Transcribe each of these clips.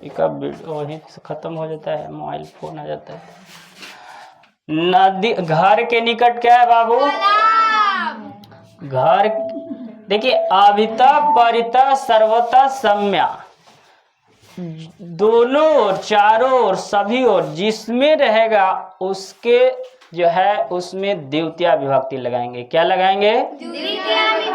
कब वहीं से खत्म हो जाता है, मोबाइल फोन आ जाता है। नदी, घर के निकट क्या है बाबू? घर। देखिए, अभिता परिता सर्वता सम्या, दोनों ओर, चारों ओर, सभी ओर जिसमें रहेगा उसके जो है उसमें द्वितीया विभक्ति लगाएंगे। क्या लगाएंगे?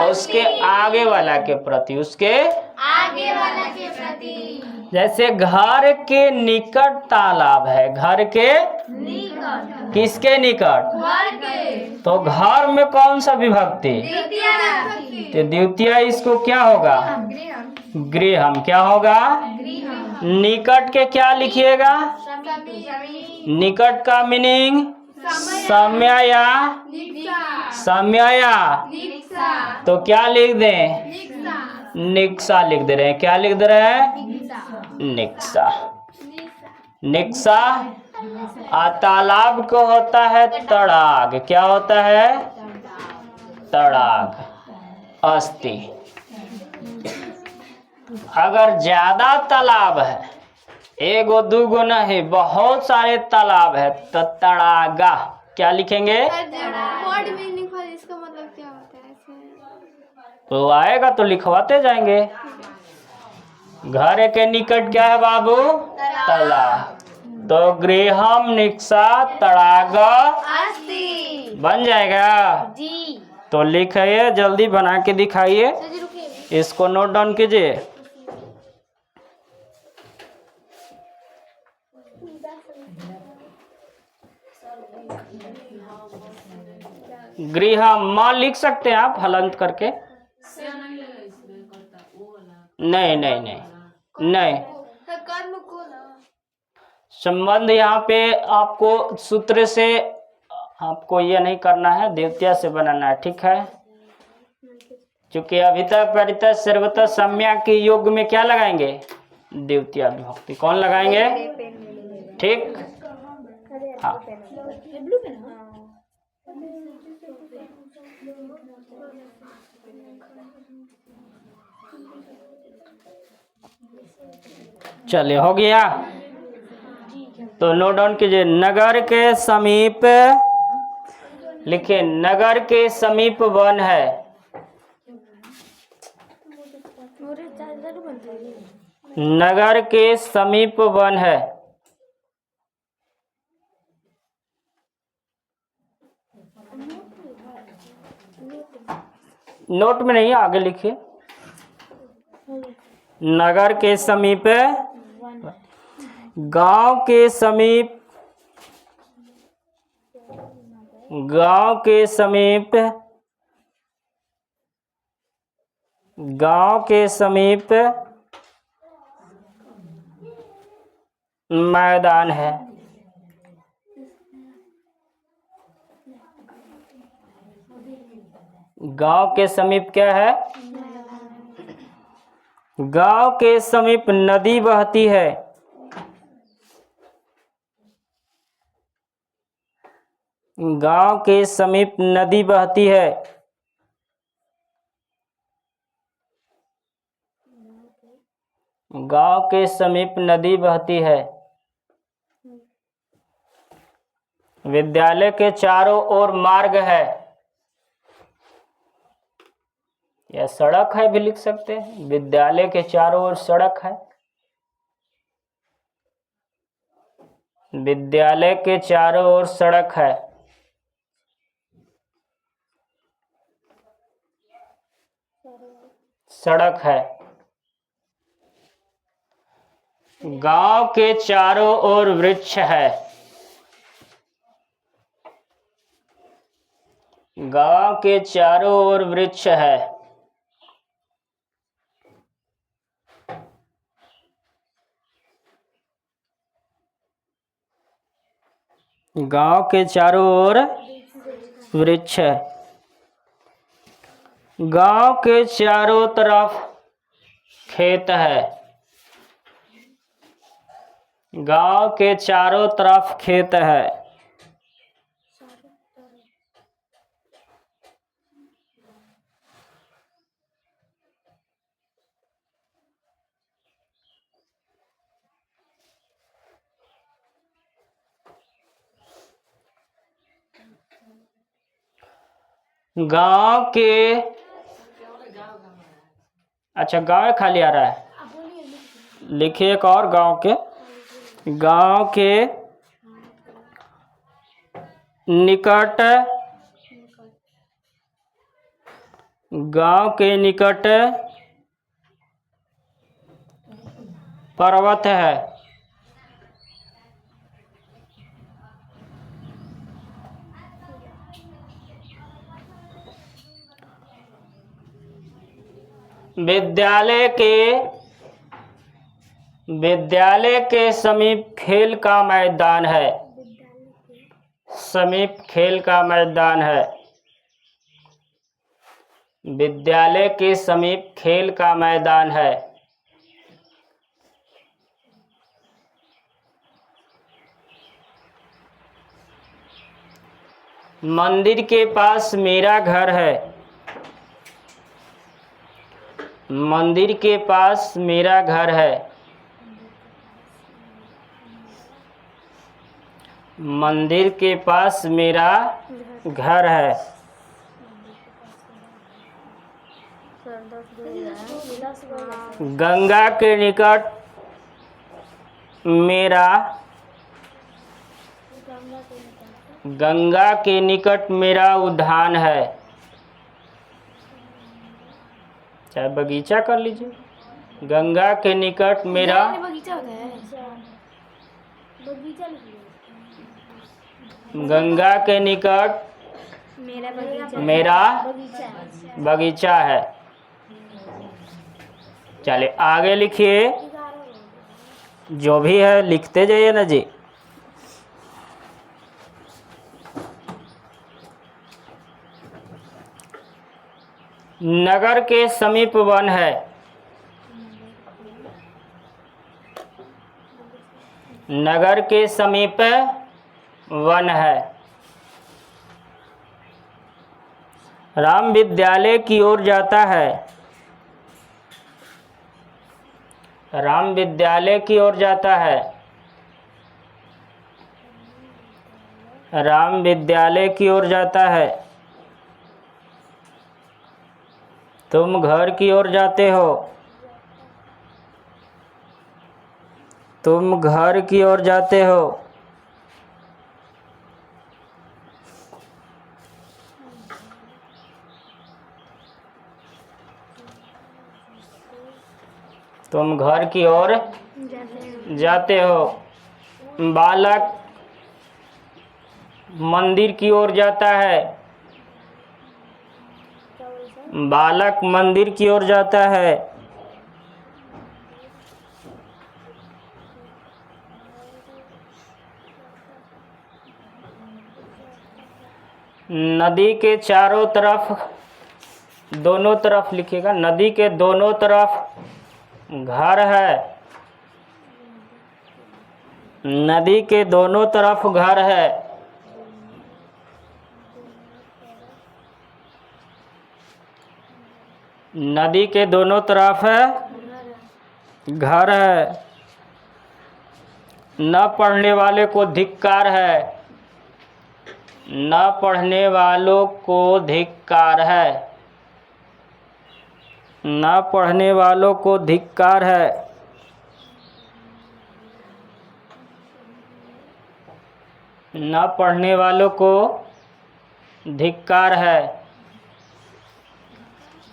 उसके आगे वाला के प्रति, उसके आगे वाला के प्रति। जैसे घर के निकट तालाब है, घर के निकट, किसके निकट? घर के। तो घर में कौन सा विभक्ति? तो द्वितीया, इसको क्या होगा? गृहम। क्या होगा? निकट के क्या लिखिएगा? निकट का मीनिंग सम्यया, सम्यया। तो क्या लिख दें? निक्सा लिख दे रहे हैं। क्या लिख दे रहे हैं? निक्सा। निक्सा। तालाब को होता है तड़ाग। क्या होता है? तड़ाग। अस्ति। अगर ज्यादा तालाब है, एगो दूगो नहीं, बहुत सारे तालाब है, तो तड़ागा। क्या लिखेंगे? इसका मतलब क्या होता है? तो आएगा तो लिखवाते जाएंगे। घर के निकट क्या है बाबू? तालाब। तो गृहम निक्सा तड़ाग अस्ति बन जाएगा जी। तो लिखिए, जल्दी बना के दिखाइए, इसको नोट डाउन कीजिए। गृह मां लिख सकते हैं आप हलंत करके। नहीं नहीं नहीं नहीं, संबंध यहाँ पे आपको सूत्र से आपको ये नहीं करना है, द्वितीया से बनाना है। ठीक है, क्योंकि अभिता परिता सर्वता सम्या के योग में क्या लगाएंगे? द्वितीया विभक्ति। कौन लगाएंगे? ठीक। हाँ, चलिए, हो गया। तो नोट डाउन कीजिए। नगर के समीप लिखिए, नगर के समीप वन है। नगर के समीप वन है। नोट में नहीं, आगे लिखिए। नगर के समीप, गांव के समीप, गांव के समीप, गांव के समीप मैदान है। गांव के समीप क्या है? गांव के समीप नदी बहती है। गांव के समीप नदी बहती है। गांव के समीप नदी बहती है। विद्यालय के चारों ओर मार्ग है, या सड़क है भी लिख सकते हैं। विद्यालय के चारों ओर सड़क है। विद्यालय के चारों ओर सड़क है। सड़क है। गांव के चारों ओर वृक्ष है। गांव के चारों ओर वृक्ष है। गांव के चारों ओर वृक्ष है। गांव के चारों तरफ खेत है। गांव के चारों तरफ खेत है। गांव के, अच्छा गांव खाली आ रहा है, लिखिए एक और गांव के निकट, गांव के निकट पर्वत है। विद्यालय के समीप खेल का मैदान है। समीप खेल का मैदान है। विद्यालय के समीप खेल का मैदान है। मंदिर के पास मेरा घर है। मंदिर के पास मेरा घर है। मंदिर के पास मेरा घर है। गंगा के निकट मेरा, गंगा के निकट मेरा उद्यान है। चाहे बगीचा कर लीजिए। गंगा के निकट मेरा, बगीचा होता है। गंगा के निकट मेरा बगीचा है। चलिए आगे लिखिए, जो भी है लिखते जाइए ना जी। नगर के समीप वन है। नगर के समीप वन है। राम विद्यालय की ओर जाता है। राम विद्यालय की ओर जाता है। राम विद्यालय की ओर जाता है। तुम घर की ओर जाते हो। तुम घर की ओर जाते हो। तुम घर की ओर जाते हो। बालक मंदिर की ओर जाता है। बालक मंदिर की ओर जाता है। नदी के चारों तरफ, दोनों तरफ लिखिएगा, नदी के दोनों तरफ घर है। नदी के दोनों तरफ घर है। नदी के दोनों तरफ घर है। न पढ़ने वाले को धिक्कार है। न पढ़ने वालों को धिक्कार है। न पढ़ने वालों को धिक्कार है। न पढ़ने वालों को धिक्कार है।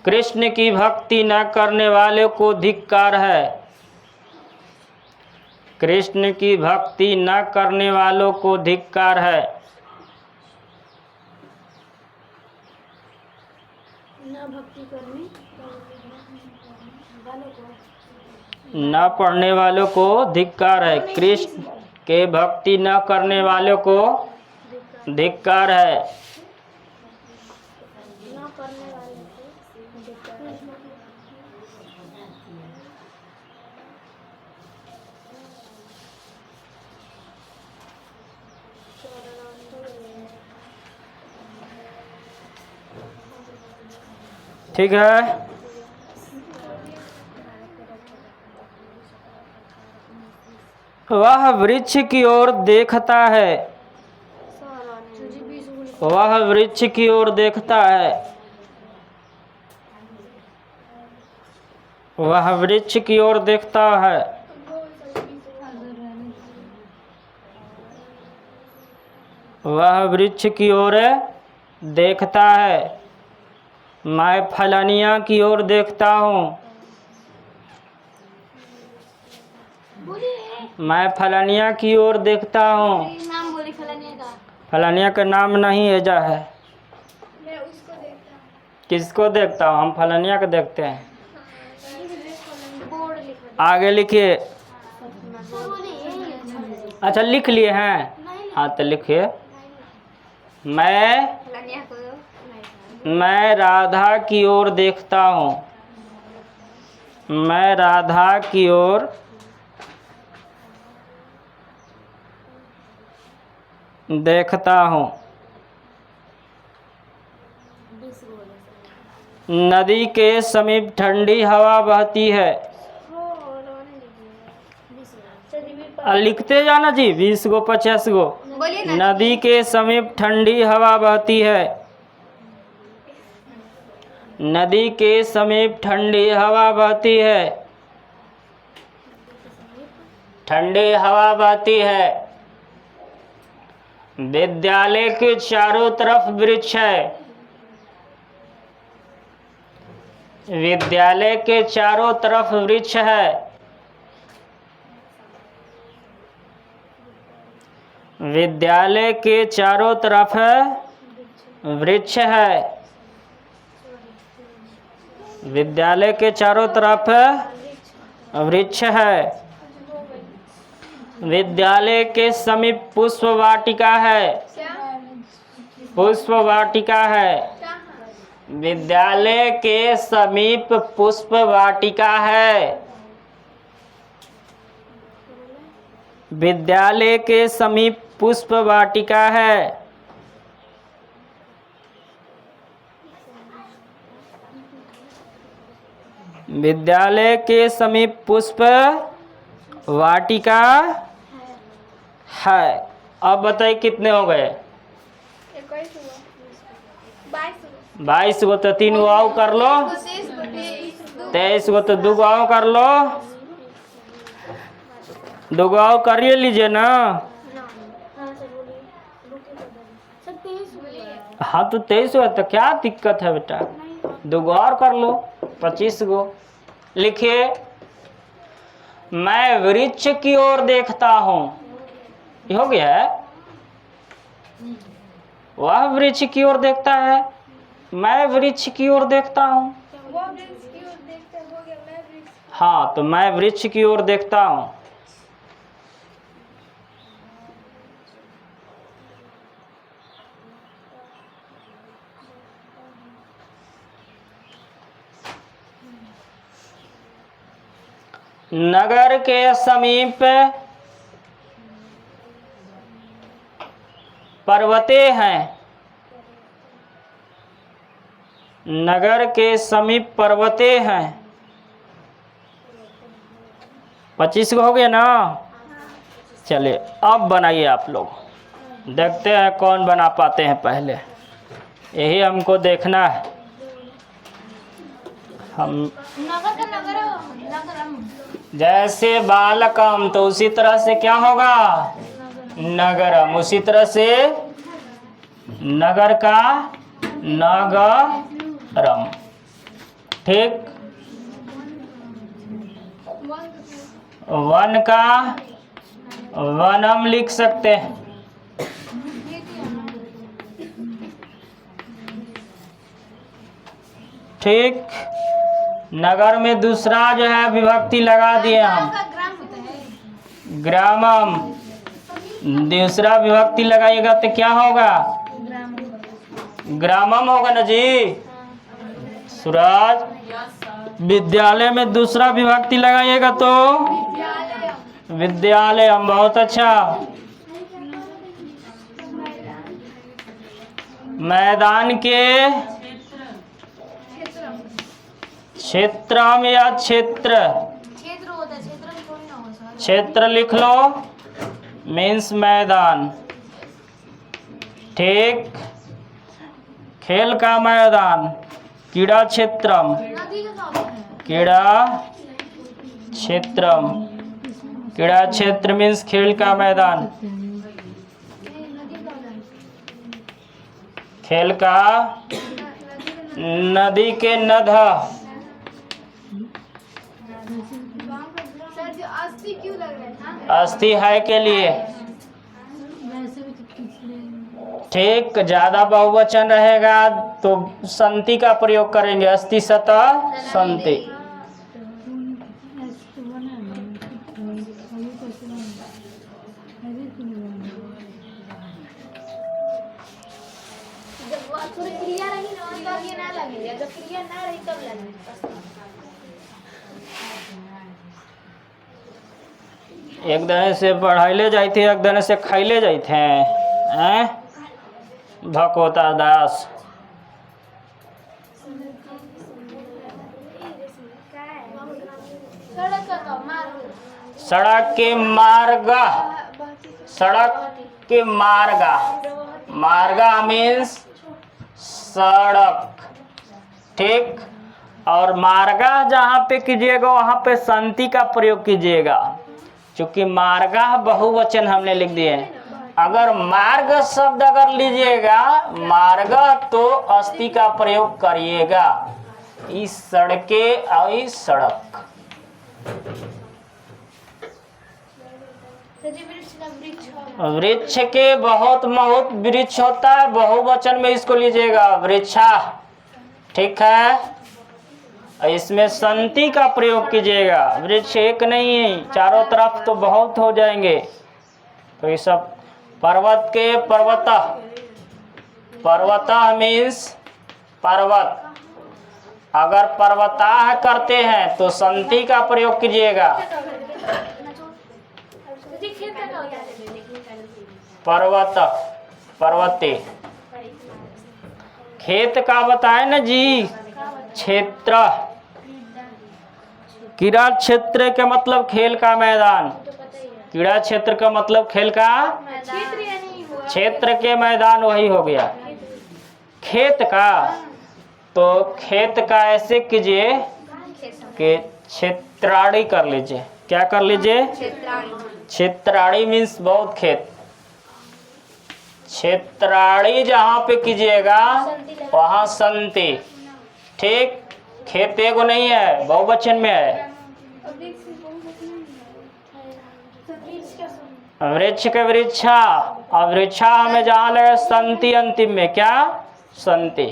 कृष्ण की भक्ति न करने वाले को धिक्कार है। कृष्ण की भक्ति न करने वालों को धिक्कार है। न पढ़ने वालों को धिक्कार है। कृष्ण के भक्ति न करने वालों को धिक्कार है। ठीक है। वह वृक्ष की ओर देखता है। वह वृक्ष की ओर देखता है। वह वृक्ष की ओर देखता है। वह वृक्ष की ओर देखता है। मैं फलानिया की ओर देखता हूँ। मैं फलानिया की ओर देखता हूँ। नाम बोली फलाने का। फलानिया का नाम नहीं एजा है। मैं उसको देखता हूँ। किसको देखता हूँ? हम फलानिया को देखते हैं। बोर्ड लिख आगे लिखिए। बोलिए। अच्छा लिख लिए हैं? हाँ तो लिखिए। मैं फलानिया को मैं राधा की ओर देखता हूँ। मैं राधा की ओर देखता हूँ। नदी के समीप ठंडी हवा बहती है। लिखते जाना जी, 20 गो 50 गो। बोलिए ना। नदी के समीप ठंडी हवा बहती है। नदी के समीप ठंडी हवा बहती है। ठंडी हवा बहती है। विद्यालय के चारों तरफ वृक्ष है। विद्यालय के चारों तरफ वृक्ष है। विद्यालय के चारों तरफ वृक्ष है। विद्यालय के चारों तरफ वृक्ष है। विद्यालय के समीप पुष्प वाटिका है। पुष्प वाटिका है। विद्यालय के समीप पुष्प वाटिका है। विद्यालय के समीप पुष्प वाटिका है। विद्यालय के समीप पुष्प वाटिका है। अब बताइए कितने हो गए? 22 गो। तो 3 गो आओ कर लो। 23 गो तो 2 गो आओ कर लो। 2 गो आओ करिए लीजिए ना। हाँ तो 23 गो तो क्या दिक्कत है बेटा? 2 गो और कर लो, 25 गो। लिखिए मैं वृक्ष की ओर देखता हूँ। ये हो गया है। वह वृक्ष की ओर देखता है। मैं वृक्ष की ओर देखता हूँ। हाँ तो मैं वृक्ष की ओर देखता हूँ। नगर के समीप पर्वते हैं। नगर के समीप पर्वते हैं। 25 हो गया ना? चलिए अब बनाइए आप लोग। देखते हैं कौन बना पाते हैं पहले। यही हमको देखना है। हम जैसे बालकम तो उसी तरह से क्या होगा? नगरम। उसी तरह से नगर का नगरम। ठीक। वन का वनम लिख सकते हैं। ठीक। नगर में दूसरा जो है विभक्ति लगा दिए हम, ग्रामम। दूसरा विभक्ति लगाइएगा तो क्या होगा? ग्रामम होगा ना जी। सूरज, विद्यालय में दूसरा विभक्ति लगाइएगा तो विद्यालयम। बहुत अच्छा। मैदान के क्षेत्रम या क्षेत्र, क्षेत्र लिख लो, मीन्स मैदान। ठीक। खेल का मैदान, क्रीड़ा क्षेत्रम, नदी का क्या होता है? क्रीड़ा क्षेत्रम, क्रीड़ा क्षेत्र मीन्स खेल का मैदान, नहीं, नदी का होता है। खेल का नदी के नद, सर जो अस्थि क्यों लग रहा है? हाँ? अस्थि है के लिए, ठीक। ज्यादा बहुवचन रहेगा तो संति का प्रयोग करेंगे, अस्थि सतह संति। जब वो थोड़ी क्रिया रही ना तब ये ना लगेगा, जब क्रिया ना रही तब लगेगा। एक दने से पढ़ाइले जाते, एक दने से खाइले जाते हैं। भकोता दास। सड़क का मार्ग, सड़क के मार्ग, सड़क के मार्गा, मार्गा मीन्स सड़क, ठीक। और मार्गा जहाँ पे कीजिएगा वहाँ पे संति का प्रयोग कीजिएगा, क्योंकि मार्गा बहुवचन हमने लिख दिए। अगर मार्ग शब्द अगर लीजिएगा मार्ग तो अस्थि का प्रयोग करिएगा, इस सड़के और इस सड़क। वृक्ष के बहुत वृक्ष होता है, बहुवचन में इसको लीजिएगा वृक्षा, ठीक है। इसमें संति का प्रयोग कीजिएगा, वृक्ष एक नहीं है, चारों तरफ तो बहुत हो जाएंगे। तो ये सब पर्वत के पर्वत, पर्वत मीन्स पर्वत। अगर पर्वताह करते हैं तो संति का प्रयोग कीजिएगा, पर्वत पर्वते। खेत का बताए ना जी, क्षेत्र। क्रीड़ा क्षेत्र के मतलब खेल का मैदान, क्रीड़ा क्षेत्र का मतलब खेल का क्षेत्र के मैदान, वही हो गया। खेत का तो खेत का ऐसे कीजिए कि क्षेत्राड़ी कर लीजिए। क्या कर लीजिए? क्षेत्राड़ी मीन्स बहुत खेत। क्षेत्राड़ी जहाँ पे कीजिएगा वहाँ संति, ठीक। खेत एगो नहीं है, बहुवचन में है। वृक्ष के वृक्षा, और वृक्षा हमें जहाँ लगे संति अंतिम में, क्या संति।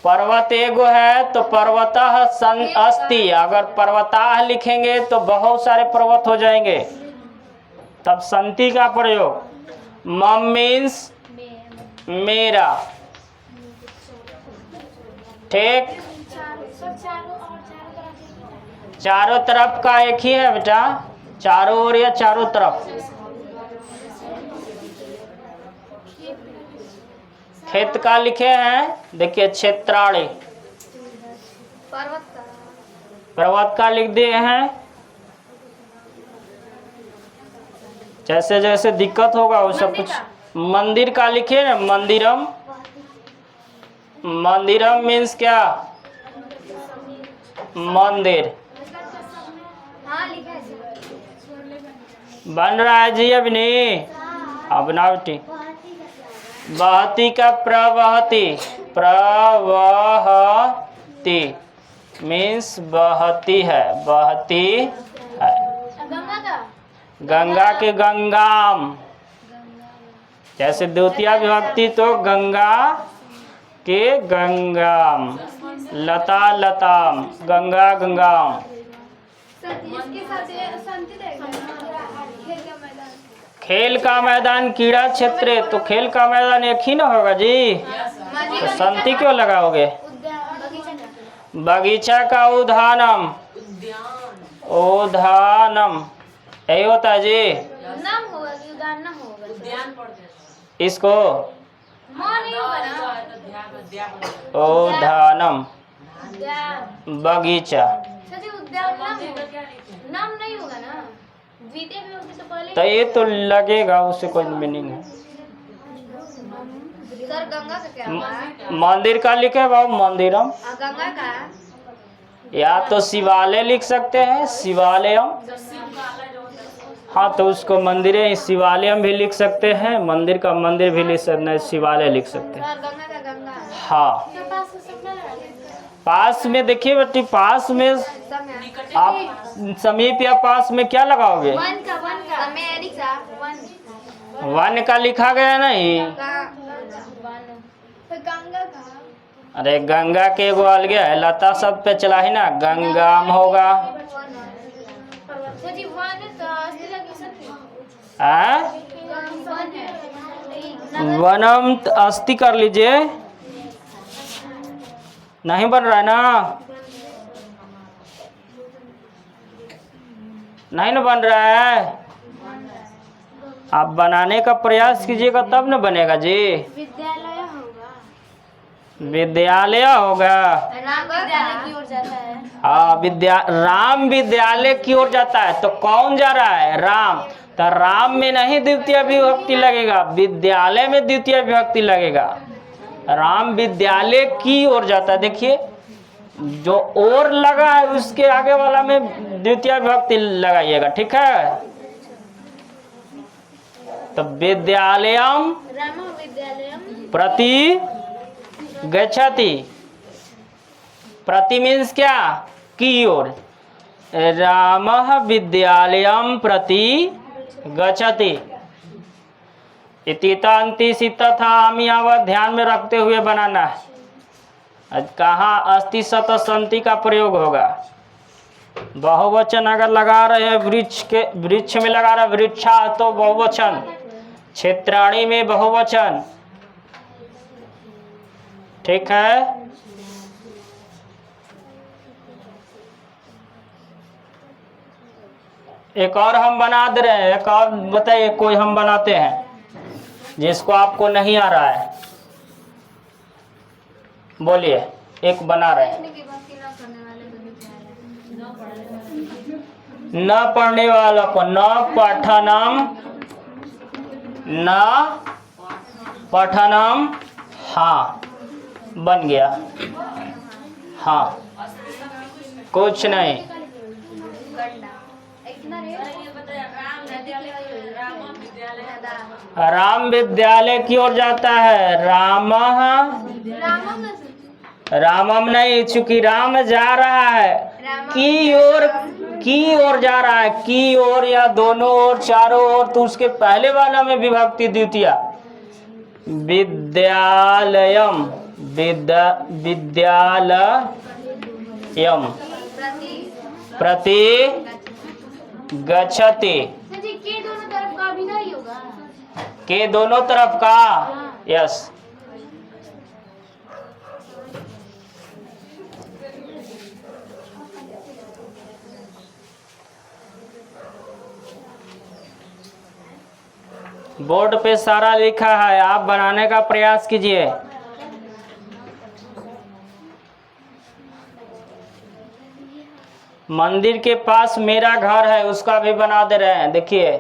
पर्वत एगो है तो पर्वतः अस्ति, अगर पर्वताः लिखेंगे तो बहुत सारे पर्वत हो जाएंगे, तब संति का प्रयोग। मम मीन्स मेरा, ठीक। चारों तरफ का एक ही है बेटा, चारों ओर या चारों तरफ। खेत का लिखे हैं, देखिए क्षेत्राड़ी। पर्वत का लिख दिए हैं। जैसे जैसे दिक्कत होगा वो सब कुछ। मंदिर का लिखे ना, मंदिरम। मंदिरम मीन्स क्या? मंदिर। बन रहा है जी अभी नहीं, अब बनावटी। बहती का प्रवहती, प्रवहती मीन्स बहती है, बहती है। गंगा के गंगाम, जैसे द्वितीया विभक्ति तो गंगा के गंगाम, लता लताम, गंगा गंगाम। खेल का मैदान क्रीड़ा क्षेत्र, तो खेल का मैदान एक ही ना होगा जी, तो संति क्यों लगाओगे? बगीचा का उद्यानम, उद्यानम यही होता है जी। नाम होगा कि उद्यान नाम होगा? इसको नहीं होगा ना, उद्यानम, बगीचा। उद्यान नाम नहीं होगा ना, द्वितीय विभक्ति से पहले। तो ये तो लगेगा, उससे कोई मीनिंग है। सर गंगा का क्या हुआ? मंदिर का लिखे बाबू मंदिरम, गंगा का या तो शिवालय लिख सकते हैं, शिवालयम। हाँ तो उसको मंदिर शिवालयम भी लिख सकते हैं, मंदिर का मंदिर भी लिख सकते हैं, शिवालय लिख सकते हैं। सर गंगा का गंगा हाँ पास में देखिए बेटी, पास में आप समीप या पास में क्या लगाओगे? वन का समय का वन वन का लिखा गया नहीं। गंगा का अरे गंगा के एगो अलग है, लता शब्द पे चला है ना, गंगाम होगा। जी वन तो असली लगी सर आ? वन है वनम अस्थि कर लीजिए, नहीं बन रहा है ना, नहीं ना बन रहा है। आप बनाने का प्रयास कीजिएगा तब न बनेगा जी। विद्यालय होगा, विद्यालय होगा। राम विद्यालय की ओर जाता है। हाँ राम विद्यालय की ओर जाता है, तो कौन जा रहा है? राम। तो राम में नहीं द्वितीय विभक्ति लगेगा, विद्यालय में द्वितीय विभक्ति लगेगा। राम विद्यालय की ओर जाता है, देखिए जो और लगा है उसके आगे वाला में द्वितीय विभक्ति लगाइएगा, ठीक है। तो विद्यालयम राम विद्यालयम प्रति गच्छति, प्रति मीन्स क्या? की ओर। रामः विद्यालयम प्रति गच्छति इति तांति सितथा आमियावत ध्यान में रखते हुए बनाना है। कहाँ अस्ति सत संति का प्रयोग होगा। बहुवचन अगर लगा रहे हैं वृक्ष में लगा रहे वृक्षा तो बहुवचन, क्षेत्राणी में बहुवचन, ठीक है। एक और हम बना दे रहे हैं, एक और बताइए कोई हम बनाते हैं जिसको आपको नहीं आ रहा है, बोलिए। एक बना रहे हैं, न पढ़ने वालों को न पठनम, न पठनम, हाँ बन गया। हाँ कुछ नहीं, राम विद्यालय की ओर जाता है। रामम नहीं, चूंकि राम जा रहा है की ओर जा रहा है, की ओर या दोनों ओर, चारों ओर, तो उसके पहले वाला में विभक्ति द्वितीय। विद्यालयम विद्यालयम प्रति गच्छति, के दोनों तरफ का भी नहीं होगा, के दोनों तरफ का, यस। बोर्ड पे सारा लिखा है, आप बनाने का प्रयास कीजिए। मंदिर के पास मेरा घर है, उसका भी बना दे रहे हैं, देखिए।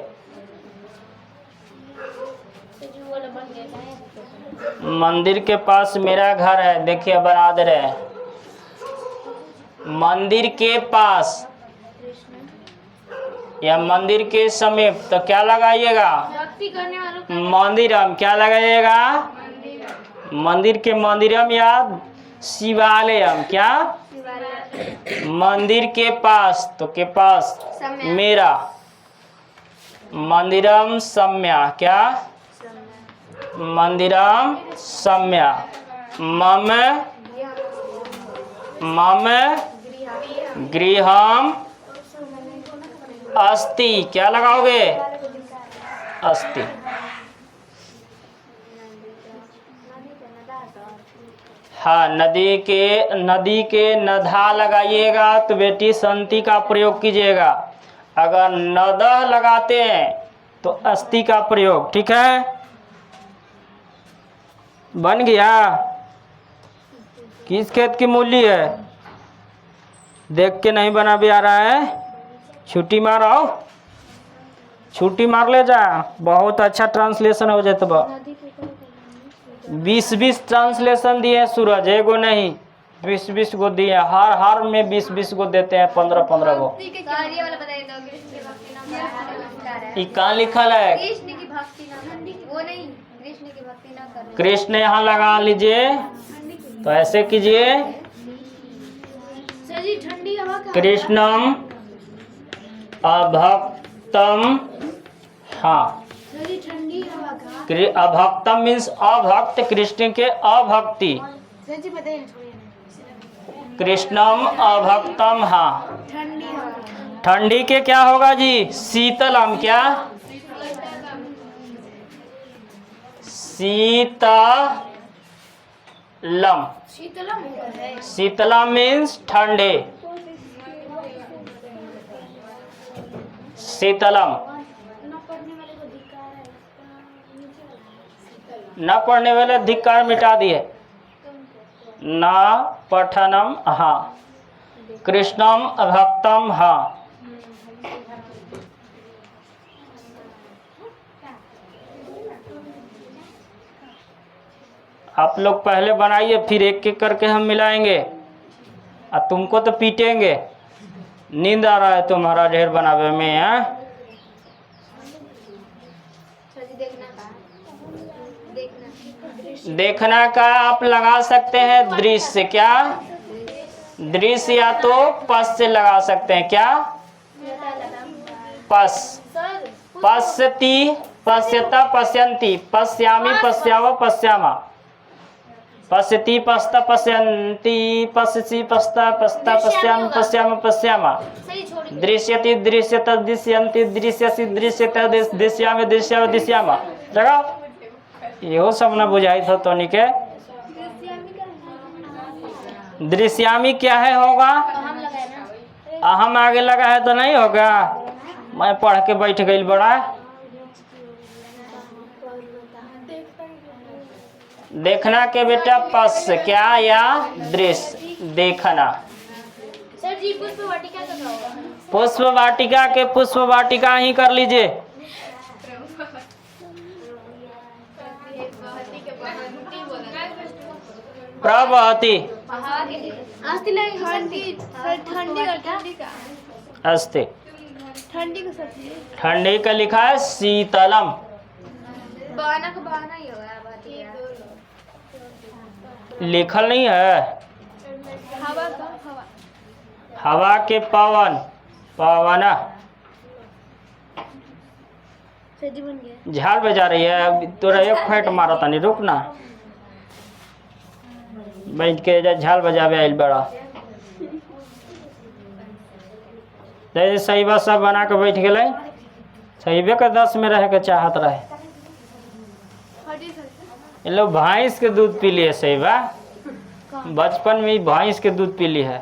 मंदिर के पास मेरा घर है, देखिए बना दे रहे हैं। मंदिर के पास या मंदिर के समीप, तो क्या लगाइएगा? मंदिरम। क्या लगाइएगा? मंदिर के मंदिरम या शिवालयम। क्या? मंदिर के पास, तो के पास मेरा, मंदिरम सम्या। क्या? मंदिरम सम्या। मम गृहम अस्ति। क्या लगाओगे? अस्ति। हाँ नदी के नधा लगाइएगा तो बेटी संति का प्रयोग कीजिएगा। अगर नदह लगाते हैं तो अस्ति का प्रयोग, ठीक है। बन गया। किस खेत की मूली है? देख के नहीं बना भी आ रहा है, छुट्टी मार आओ, छुट्टी मार ले जा, बहुत अच्छा ट्रांसलेशन हो जाए। तब 20-20 ट्रांसलेशन दिए सूरज, एगो नहीं 20-20 गो दिए, हर में 20-20 गो देते हैं, 15-15 गो। ये कहाँ लिखल है? कृष्ण की भक्ति ना करनी, वो नहीं, कृष्ण की भक्ति ना करनी। कृष्ण यहाँ लगा लीजिए, तो ऐसे कीजिए, सर जी ठंडी हवा का कृष्णम अभक्तम, हाँ सर जी ठंडी हवा का अभक्तम मीन्स अभक्त, कृष्ण के अभक्ति, सर जी बताइए छोड़िए। कृष्णम अभक्तम, हाँ ठंडी हवा, ठंडी के क्या होगा जी? शीतलम, क्या? शीतलम, शीतलम है। शीतलम मीन्स ठंडे, शीतलम। न पढ़ने वाले धिक्कार मिटा दिए, न पठनम, हाँ कृष्णम अभक्तम, हाँ आप लोग पहले बनाइए, फिर एक एक करके हम मिलाएंगे, और तुमको तो पीटेंगे, नींद आ रहा है तुम्हारा ढेर बनावे में, है? देखना का आप लगा सकते हैं दृश्य, क्या दृश्य, या तो पस से लगा सकते हैं, क्या पस, पश्यति पश्यता पश्यन्ति, पश्यामि पश्याव पश्यामा, पश्यति पश्यता पश्यन्ति, पश्यसि पश्यता पश्यता पश्यामि पश्याम पश्यामा, दृश्यति दृश्यत दृश्यन्ति, दृश्यसि दृश्यत दृश्यामि दृश्याव दृश्यामा। लगाओ, इहो सब न बुझाई था तो के। दृश्यामी क्या है? होगा अहम आगे लगा है तो नहीं होगा। मैं पढ़ के बैठ गई बड़ा। देखना के बेटा पस क्या या दृश्य, देखना। सर जी पुष्प वाटिका का क्या होगा? पुष्प वाटिका के पुष्प वाटिका ही कर लीजिए। प्रवहति अस्ति, ठंडी का लिखा है शीतलम। लिखल नहीं है। हवा के पवन, पवना। झाल बजा रही है तोरा, एक फैट मारा था नहीं, रुक ना, बैठ के झाल बजावे आइल बड़ा। जैसे सही बात सब बना के बैठ गए, सहीबे के 10 में रह के चाहत रहे। इन लोग भैंस के दूध पी लिए, सही बा, बचपन में भैंस के दूध पी ली है।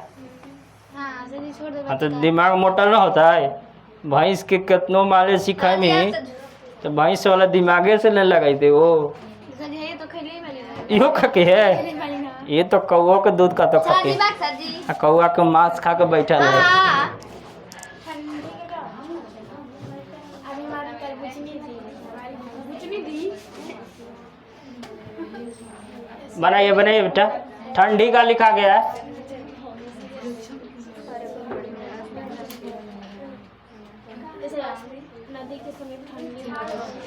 हाँ तो दिमाग मोटा न होता है। भैंस के कितनों माले सिखाए में, तो भैंस वाला दिमागे से नहीं लगाई थे वो। इहो खके है, ये तो कौआ के दूध का तो खके, कौआ के मांस खा के बैठा है। बनाइए बनाइए बेटा। ठंडी का लिखा गया है।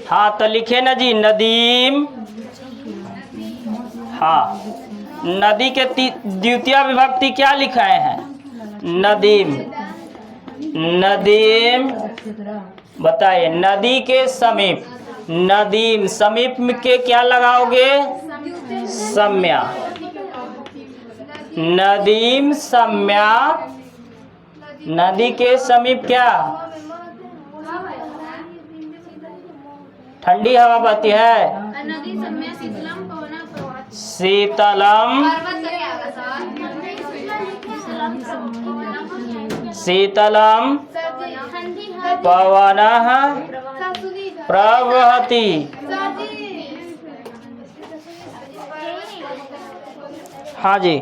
हाँ तो लिखे ना जी, नदीम। हाँ, नदी के द्वितीय विभक्ति क्या लिखाए हैं? नदीम। नदीम बताइए, नदी के समीप, नदीम समीप में के क्या लगाओगे? सम्या। नदीम सम्या, नदी के समीप क्या? ठंडी हवा बहती है। शीतलम, शीतलम पवनः प्रवहति। हाँ जी,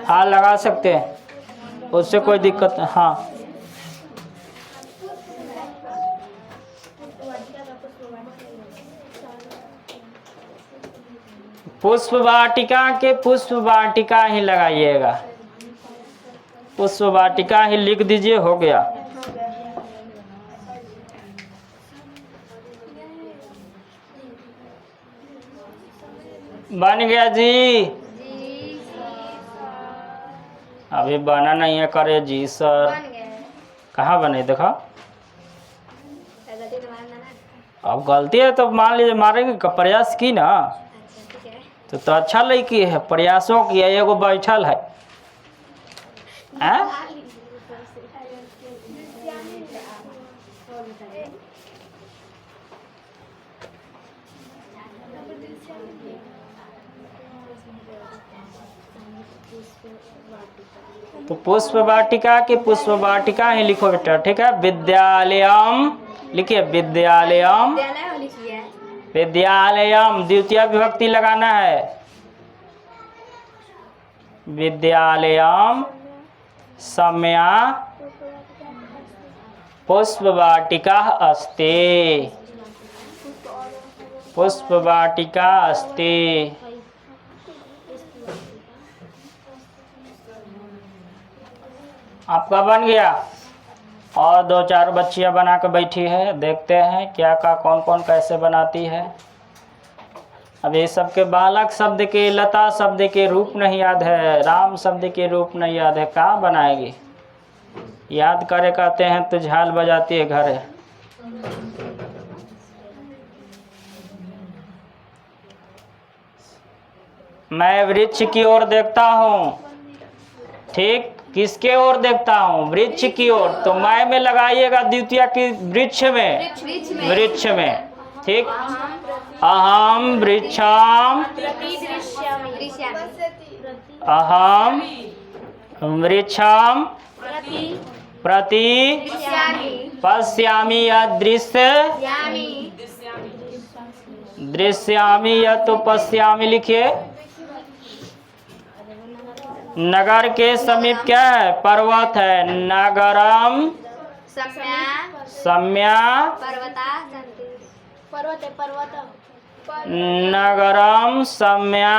हाँ लगा सकते हैं, उससे कोई दिक्कत नहीं। हाँ पुष्प वाटिका के पुष्प वाटिका ही लगाइएगा, पुष्प वाटिका ही लिख दीजिए, हो गया। बन गया जी? अभी बना नहीं है, करे जी सर। कहाँ बने देखो। अब गलती है तो मान लीजिए मारेंगे, प्रयास की ना तो अच्छा लड़की है, प्रयासों की है, एगो बैठल है। तो पुष्प वाटिका की पुष्प वाटिका ही लिखो बेटा, ठीक है। विद्यालयम लिखिए, विद्यालयम, विद्यालयम द्वितीय विभक्ति लगाना है। विद्यालयम सम्या पुष्प वाटिका अस्ति, पुष्प वाटिका अस्ति। आपका बन गया। और दो चार बच्चियां बना के बैठी है, देखते हैं क्या का कौन कौन कैसे बनाती है। अब ये सबके बालक शब्द के, लता शब्द के रूप नहीं याद है, राम शब्द के रूप नहीं याद है, कहाँ बनाएगी? याद करे कहते हैं तो झाल बजाती है घर। मैं वृक्ष की ओर देखता हूँ, ठीक, किसके ओर देखता हूँ? वृक्ष की ओर। तो मैं में लगाइएगा द्वितीय की वृक्ष में, वृक्ष में, ठीक। अहम वृक्षाम, अहम वृक्षाम प्रति पश्यामि अदृश्य, दृश्यामि या तो पश्यामि लिखिए। नगर के समीप क्या है? पर्वत है। नगरम सम्या नगरम सम्या,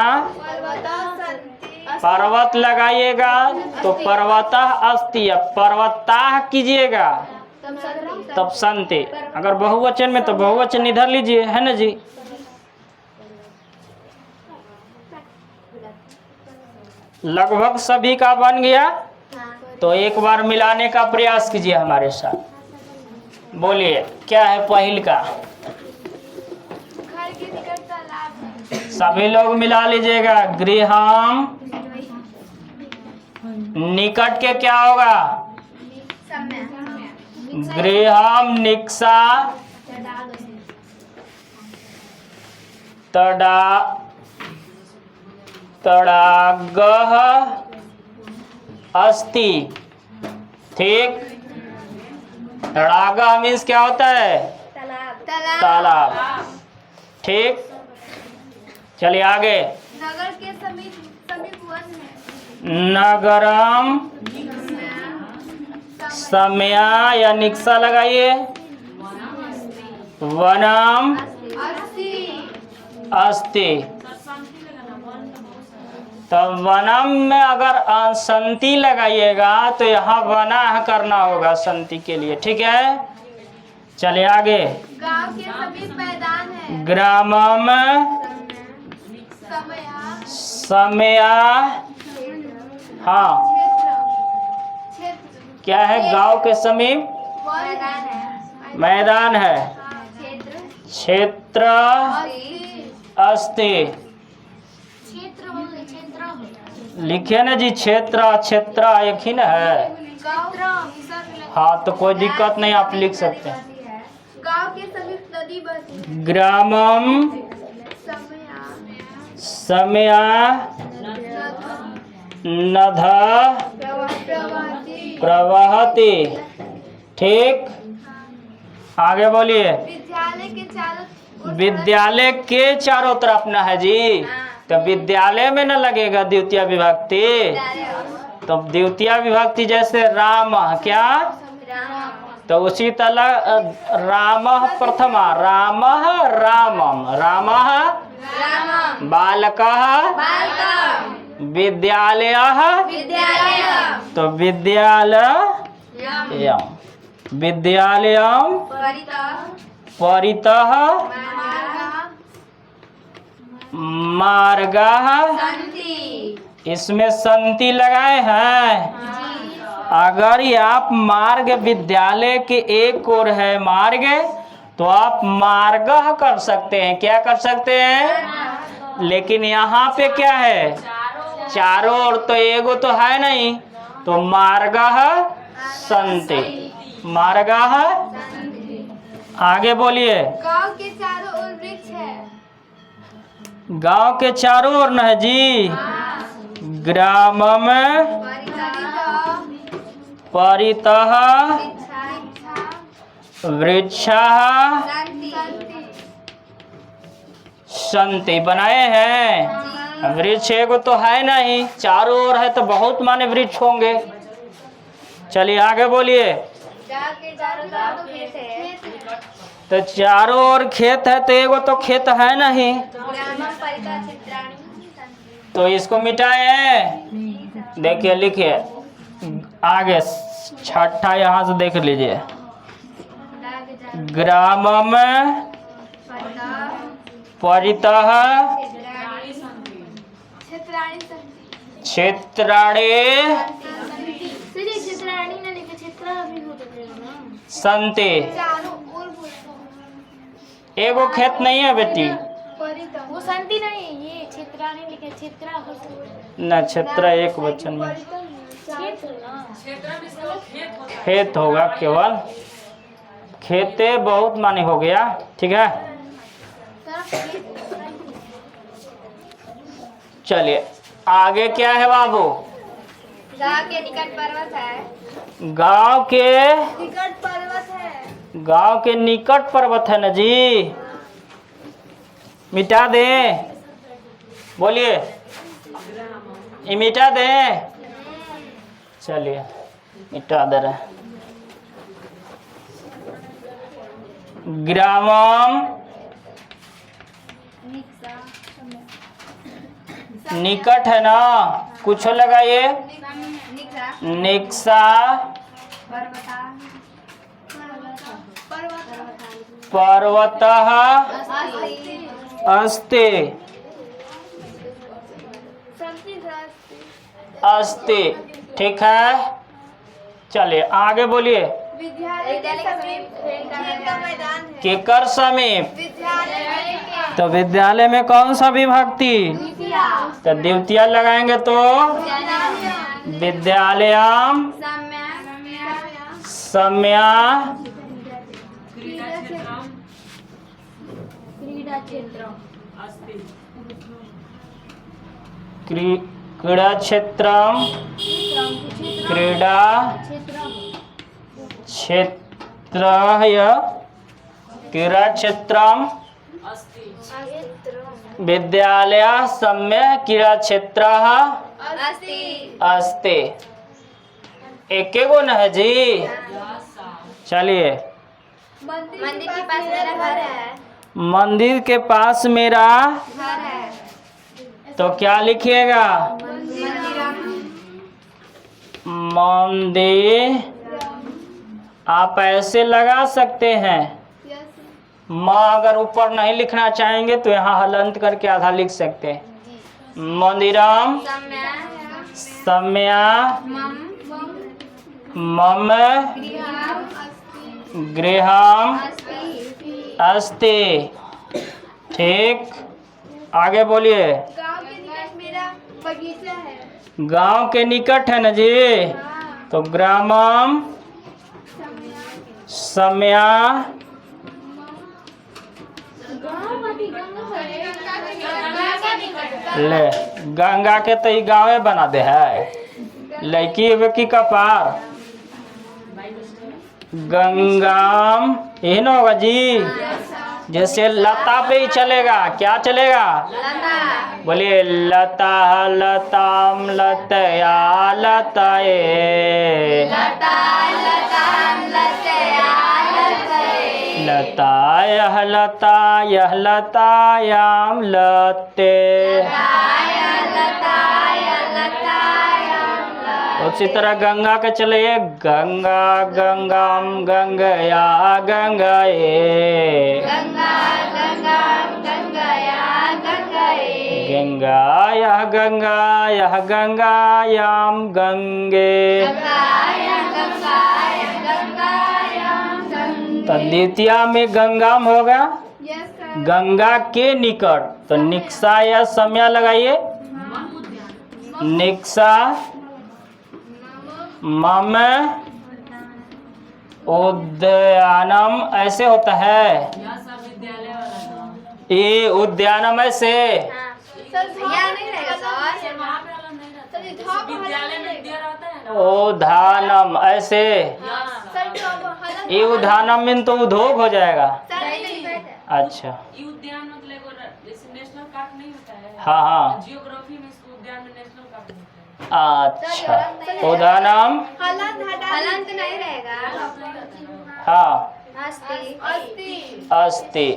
पर्वत लगाइएगा तो पर्वतः अस्ति, पर्वताः कीजिएगा तब संति। अगर बहुवचन में तो बहुवचन इधर लीजिए, है ना जी। लगभग सभी का बन गया। तो एक बार मिलाने का प्रयास कीजिए हमारे साथ। बोलिए क्या है पहिल का? सभी लोग मिला लीजिएगा। गृहम, निकट के क्या होगा? गृहम निक्सा तड़ा तड़ागह अस्ति, ठीक। तड़ागह मीन्स क्या होता है? तालाब, ठीक। चलिए आगे। नगर के समीप वन है। नगरम सम्या या निक्सा लगाइए। वनम अस्ति, तो वनम में अगर संति लगाइएगा तो यहाँ वनाह करना होगा संति के लिए, ठीक है। चलिए आगे। गांव के समीप मैदान है। ग्रामम समया, हाँ क्या है? गांव के समीप मैदान है। क्षेत्र अस्ति, लिखिए ना जी। क्षेत्र क्षेत्र एक ही ना है। हाँ तो कोई दिक्कत नहीं, आप लिख सकते हैं। गांव के समीप नदी बहती। ग्रामम समया नद प्रवहति, ठीक। आगे बोलिए। विद्यालय के चारों तरफ ना है जी, तो विद्यालय में न लगेगा द्वितीय विभक्ति। तो द्वितीय विभक्ति जैसे राम, क्या तो उसी तरह रामः प्रथमा, रामः रामम, रामः बालकः विद्यालयः, तो विद्यालयम्, विद्यालयम् परितः मार्गः, इसमें संति लगाए हैं। अगर ये आप मार्ग विद्यालय के एक ओर है मार्ग, तो आप मार्गः कर सकते हैं। क्या कर सकते हैं? लेकिन यहाँ पे क्या है? चारों ओर, तो एगो तो है नहीं, तो मार्गः संति, मार्गः। आगे बोलिए। गांव के चारों ओर वृक्ष है। गांव के चारों ओर न है जी। ग्राम में परितः वृक्षः संति बनाए हैं। वृक्ष एगो तो है नहीं, चारों ओर है तो बहुत माने वृक्ष होंगे। चलिए आगे बोलिए। तो चारों ओर खेत है तो एगो तो खेत है नहीं, तो इसको मिटाए। देखिए लिखिए आगे छठा, यहाँ से देख लीजिए। ग्राम में परितः क्षेत्राणि संति। एगो खेत नहीं है बेटी, वो संति नहीं, ये क्षेत्राणि लिखे, क्षेत्रा न क्षेत्र एक वचन में खेत होगा, केवल खेते बहुत माने हो गया। ठीक है, चलिए आगे क्या है बाबू? गांव के निकट पर्वत है। गांव के निकट पर्वत है। गांव के निकट पर्वत है ना जी। मिटा दे, बोलिए। ये मिटा दे। चलिए मिटा दे रहे। ग्रामम निकट है ना, कुछ लगाइए। निक्सा पर्वतः अस्ति, अस्ति। ठीक है, चलिए आगे बोलिए। विद्यालय के समीप खेल का मैदान है। केकर समीप? विद्यालय के। तो विद्यालय में कौन सा विभक्ति? तो द्वितीय लगाएंगे तो विद्यालयम सम्या क्रीड़ा क्षेत्रम, क्रीड़ा क्षेत्रय, क्रीड़ा क्षेत्रम विद्यालय सम्य क्रीड़ा क्षेत्र अस्ति। एक गो न है जी। चलिए मंदिर के पास मेरा घर है। मंदिर के पास मेरा घर है। तो क्या लिखिएगा? मंदिर। आप ऐसे लगा सकते हैं। माँ अगर ऊपर नहीं लिखना चाहेंगे तो यहाँ हलंत करके आधा लिख सकते हैं। मंदिरम सम्या मम गृहम अस्ति। ठीक, आगे बोलिए। गांव के निकट मेरा बगीचा है। गांव के निकट है ना जी। तो ग्रामम सम्या ले, गंगा के तो गाँव बना दे है। लड़की की कपार गंगाम, यही ना होगा जी। जैसे लता पे ही चलेगा। क्या चलेगा? बोलिए लता लताम लतया लताए। लता लताम लतया लतायः लतायां लते। उसी तरह गंगा के चलिए, गंगा गंगाम गंगया गंगाए। गंगायः गंगायां गंगे। तो द्वितीय में गंगाम होगा गंगा के निकट, तो निक्सा या सम्या लगाइए। निक्सा मम उद्यानम ऐसे होता है, ये उद्यानम ऐसे। उद्यानम ऐसे, ये उद्यानम में तो उद्योग हो जाएगा। अच्छा उद्यान मतलब जैसे नेशनल पार्क नहीं होता है, हाँ हाँ, जियोग्राफी में इसको उद्यान में नेशनल पार्क होता है। अच्छा उद्यानम हलंत नहीं रहेगा। हाँ अस्ति। अस्ति।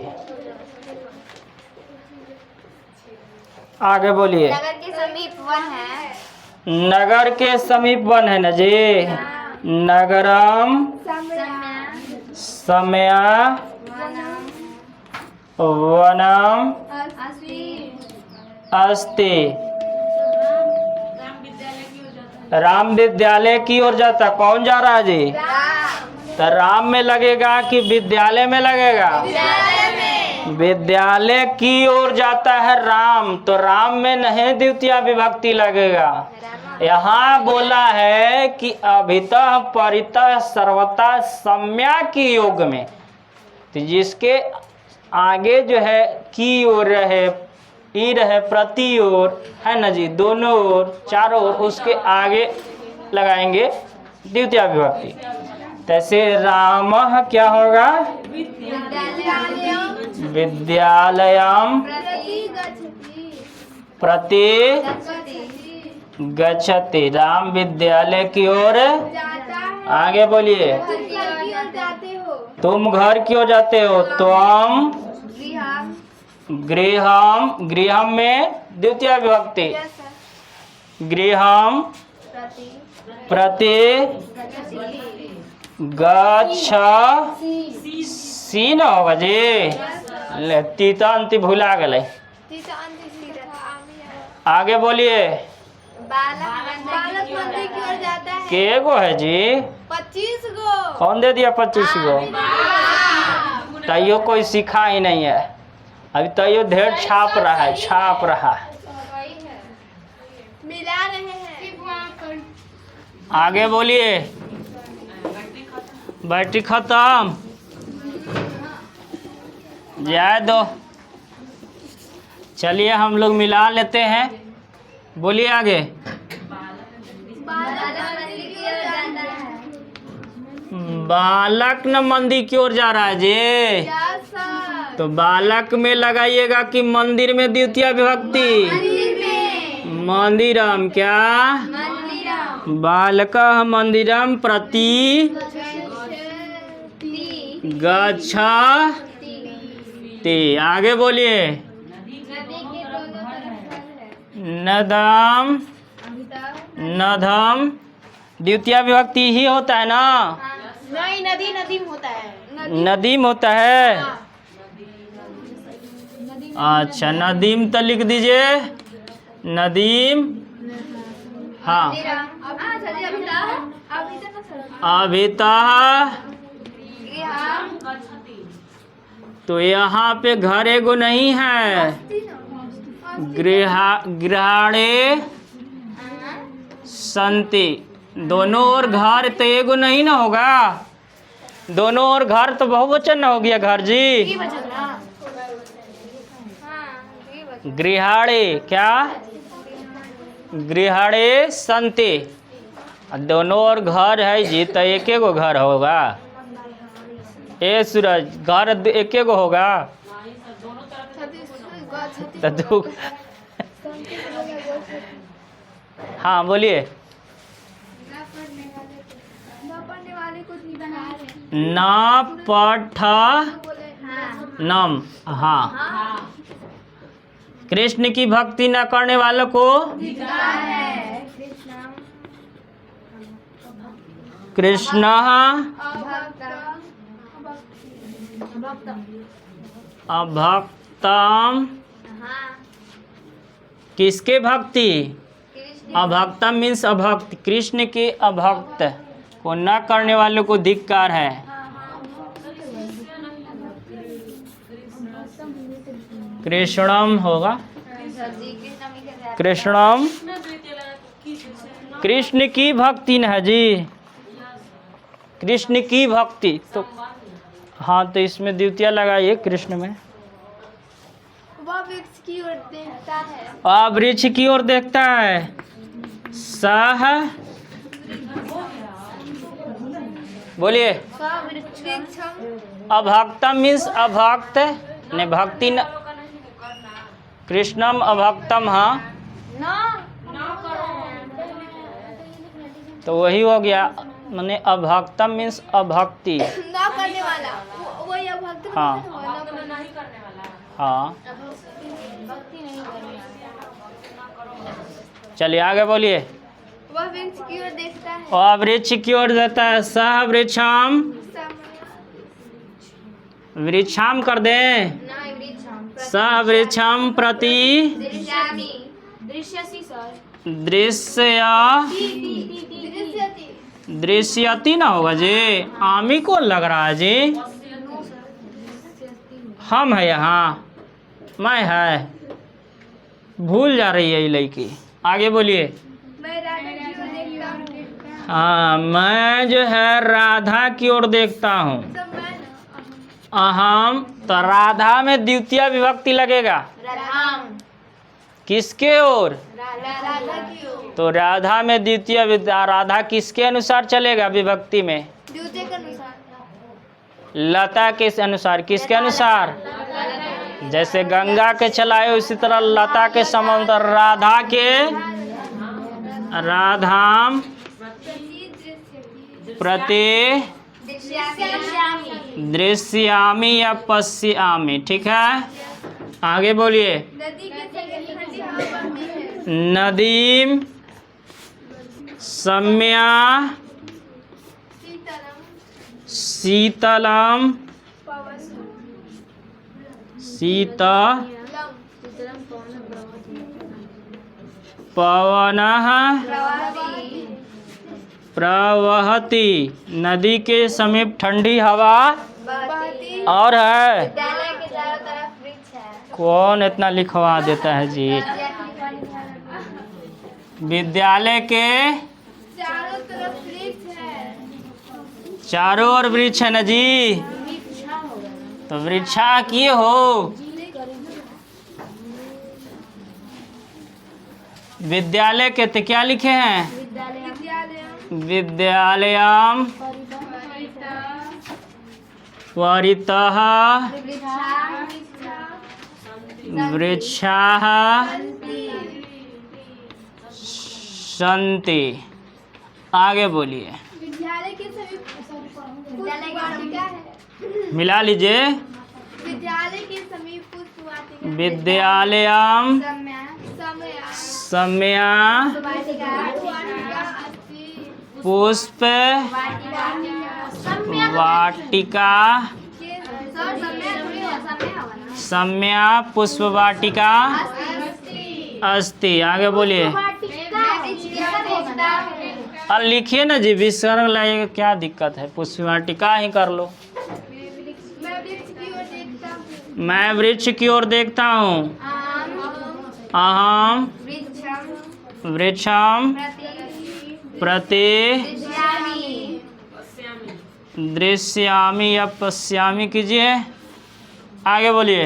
आगे बोलिए। नगर के समीप वन है। नगर के समीप वन है ना जी। नगरम समया वनम अस्ति। राम विद्यालय की ओर जाता, कौन जा रहा है जी? तो राम में लगेगा कि विद्यालय में लगेगा? विद्यालय की ओर जाता है राम, तो राम में नहीं द्वितीय विभक्ति लगेगा। यहाँ बोला है कि अभितः परितः सर्वथा सम्या की योग में, तो जिसके आगे जो है की ओर रहे, ई रहे, प्रति ओर है ना जी, दोनों ओर, चारों ओर, उसके आगे लगाएंगे द्वितीय विभक्ति। तैसे रामः क्या होगा? विद्यालयम प्रति गच्छति। राम विद्यालय की ओर आगे बोलिए। तुम घर की ओर जाते हो, तुम गृहम। गृहम में द्वितीय विभक्ति, गृहम प्रति गच्छति न होगा जी। तीता अंति भुला गए। आगे बोलिए। बालक मंदिर की ओर जाता है। के गो है जी? 25 गो। कौन दे दिया 25 गो? तैयो कोई सीखा ही नहीं है अभी, तैयो ढेर छाप रहा है, छाप रहा है। मिला रहे हैं। आगे बोलिए। बैटरी खत्म, जाए दो। चलिए हम लोग मिला लेते हैं। बोलिए आगे। बालक न मंदिर की ओर जा रहा है जी। तो बालक में लगाइएगा कि मंदिर में द्वितीय विभक्ति? मंदिरम। क्या? बालकः मंदिरम प्रति गच्छति। आगे बोलिए। नदम। नदम द्वितीय विभक्ति ही होता है ना? नहीं, नदी नदीम होता है। नदीम होता है। अच्छा नदीम तो लिख दीजिए। नदीम। हाँ अभितः। तो यहाँ पे घर एगो नहीं है। गृहाणे संति। दोनों ओर घर तो एगो नहीं ना होगा, दोनों ओर घर तो बहुवचन ना हो गया घर जी। गृहाणे क्या? गृहाणे संति। दोनों ओर घर है जी, तो एक एगो घर होगा। ए सूरज, घर एक एगो होगा तो हाँ बोलिए। पढ़ने वाले को नहीं बना रहे। न पठ नम। हाँ, कृष्ण की भक्ति न करने वालों को कृष्ण अभक्तम। किसके भक्ति? अभक्तम मीन्स अभक्त, कृष्ण के अभक्त को न करने वालों को धिक्कार है। कृष्णम होगा, कृष्णम, कृष्ण की भक्ति न है जी, कृष्ण की भक्ति। तो हाँ, तो इसमें द्वितीय लगाइए कृष्ण में। वह वृक्ष की ओर देखता है। वृक्ष की ओर देखता है। सह, बोलिए। अभक्तम मीन्स अभक्त ने भक्ति न, कृष्णम अभक्तम। हाँ, तो वही हो गया, माने अभक्तम मीन्स अभक्ति। ना करने वाला, वही अभक्त। हाँ नहीं करने वाला। हाँ, भक्ति नहीं करने वाला। चलिए आगे बोलिए। वह वृक्ष की ओर देखता है। और वृक्ष की ओर देता है। सह वृक्षम, वृक्षाम कर दें। सह वृक्षम प्रति दृश्यति ना होगा जी, आमी को लग रहा है जी। हम है यहाँ, मैं है, भूल जा रही है ये लड़की। आगे बोलिए। मैं राधा की ओर देखता हूँ। हाँ, मैं जो है राधा की ओर देखता हूँ। सब मैं अहम, तो राधा में द्वितीय विभक्ति लगेगा। राधा किसके ओर? की ओर। तो राधा में द्वितीय राधा किसके अनुसार चलेगा विभक्ति में? द्वितीय के अनुसार। लता के अनुसार। किसके अनुसार? जैसे गंगा के चलाए उसी तरह लता के समांतर राधा के, राधाम प्रति दृश्यामी या पश्यामी। ठीक है, आगे बोलिए। नदी के संगे ठंडी हवा बहती है। नदीम सम्या शीतलम पवनः प्रवहति। नदी के समीप ठंडी हवा और है। विद्यालय के चारों तरफ वृक्ष है। कौन इतना लिखवा देता है जी? विद्यालय के चारों तरफ वृक्ष है। चारों ओर वृक्ष है ना जी, तो वृक्षा किए हो। विद्यालय के तो क्या लिखे हैं? विद्यालयम परितः वृक्षाः सन्ति। आगे बोलिए। विद्यालय के सभी पुष्पवाटिका है। मिला लीजिए। विद्यालय के समीप पुष्पवाटिका। विद्यालयम सम्या पुष्प वाटिका सम्या पुष्प वाटिका अस्ति। आगे बोलिए। और लिखिए ना जी, विसर्ग लगेगा, क्या दिक्कत है? पुष्प वाटिका ही कर लो। मैं वृक्ष की ओर देखता हूँ। अहम वृक्षम प्रति दृश्यामी या पश्यामी कीजिए। आगे बोलिए।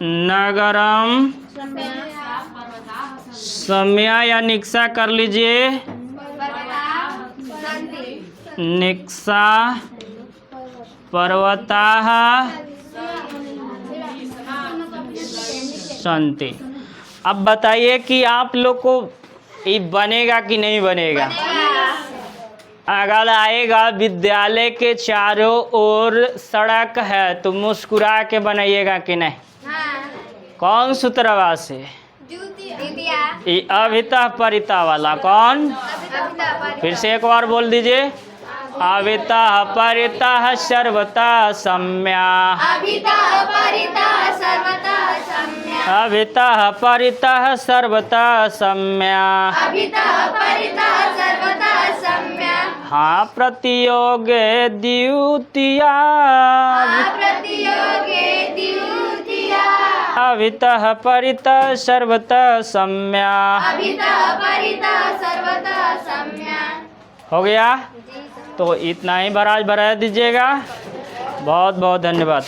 नगरम सम्या या निक्सा कर लीजिए। निक्सा पर्वताः सन्ति। अब बताइए कि आप लोग को ये बनेगा कि नहीं बनेगा? अगर आएगा विद्यालय के चारों ओर सड़क है तो मुस्कुरा के बनाइएगा कि नहीं? हाँ। कौन सूत्रवा से? द्वितीया। ये अभितः परितः वाला कौन? फिर से एक बार बोल दीजिए। अभितः परितः सर्वतः सम्या। अभितः परितः सर्वतः सम्यक्। अभितः परितः सर्वतः सम्या। अभितः परितः सर्वतः सम्यक्। हाँ प्रतियोगे द्वितीया। प्रतियोगे द्वितीया। अभितः परितः सर्वतः सम्या। अभितः परितः सर्वतः सम्यक्। हो गया? तो इतना ही बराज बढ़ा दीजिएगा। बहुत बहुत धन्यवाद।